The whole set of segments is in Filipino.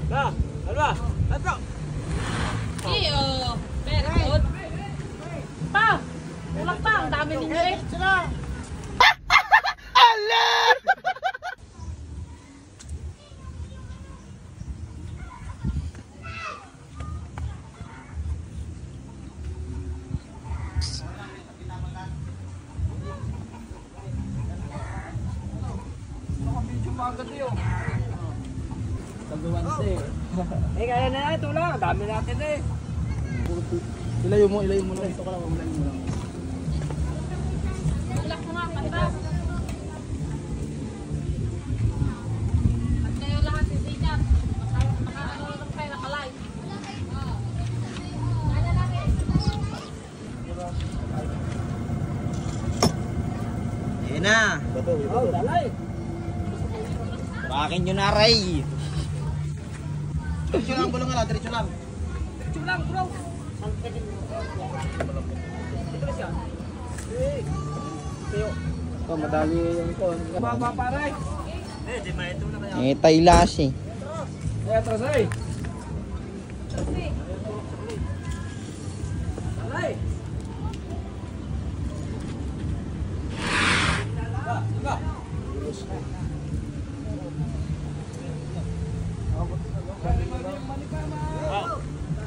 Nah, dalawa. Tatlo. Iyo. Very good. Pa! Kulang pa. Ang dami ninyo eh. Alert! Kaya na ito lang. Dami natin eh. Ilayo mo lang. Ito ka lang, ilayo mo lang. Kulak mo nga. Panta. At kayo lahat sisikat. Makaano lang kayo nakalay. Ayan na. Oh, dalay. Pakin nyo na, Ray. Diretso lang, bulong nga lang. Diretso lang. Diretso lang, bro. Oh, madali yung kon. Baba paray. Tay lasi. Kaya atras ay. Dalay.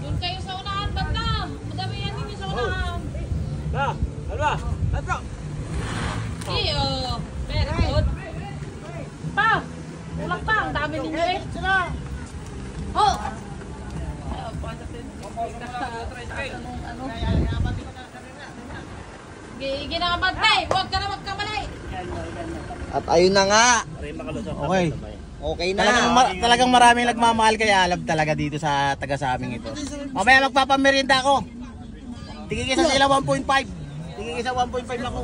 Doon kayo sa unahan, banda. Madami yan ninyo sa unahan. Nah, dalawa. Tatlo. Iyo. Very good. Pa! Kulang pa. Ang dami ninyo eh. Oh! Ginabantay. Huwag ka na magkamalay. At ayun na nga. Okay. Okay na. Talagang maraming nagmamahal kay Alab talaga dito sa taga sa aming ito. Mamaya magpapamerienda ako. Tigigisa sila 1.5. Tigigisa 1.5 ako.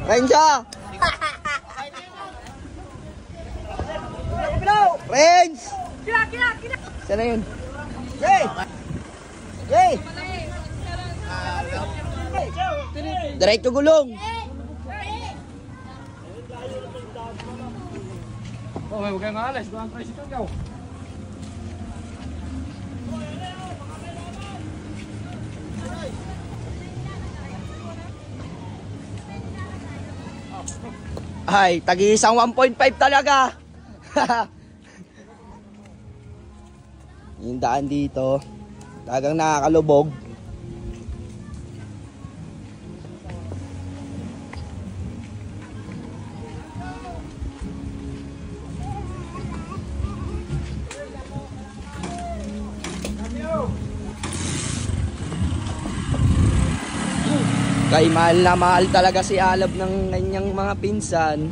Renzo! Renz! Kina! Saan na yun? Hey! Hey! Diretso gulong! Oh, may huwag kayong alas. Doon ang tricycle ka. Ay, tag-iisang 1.5 talaga. Yung daan dito, talagang nakakalubog. Kay mahal na mahal talaga si Alab ng kanyang mga pinsan.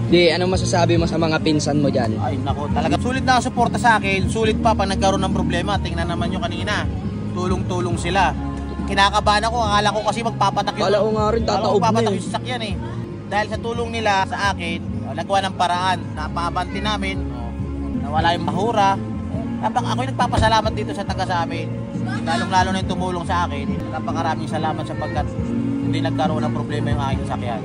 Di, ano masasabi mo sa mga pinsan mo dyan? Ay nako, talaga sulit na suporta sa akin. Sulit pa pag nagkaroon ng problema. Tingnan naman nyo kanina. Tulong-tulong sila. Kinakabahan ako, akala ko kasi magpapatak yung... Kala ko nga rin, tataob na magpapatak eh. yung sasakyan eh. Dahil sa tulong nila sa akin, nagawa ng paraan. Napaabanti namin, nawala yung mahura. Ako'y nagpapasalamat dito sa taga sa amin. Lalong-lalo na yung tumulong sa akin. Napakaraming salamat sapagkat hindi nagkaroon ng problema yung aking sasakyan.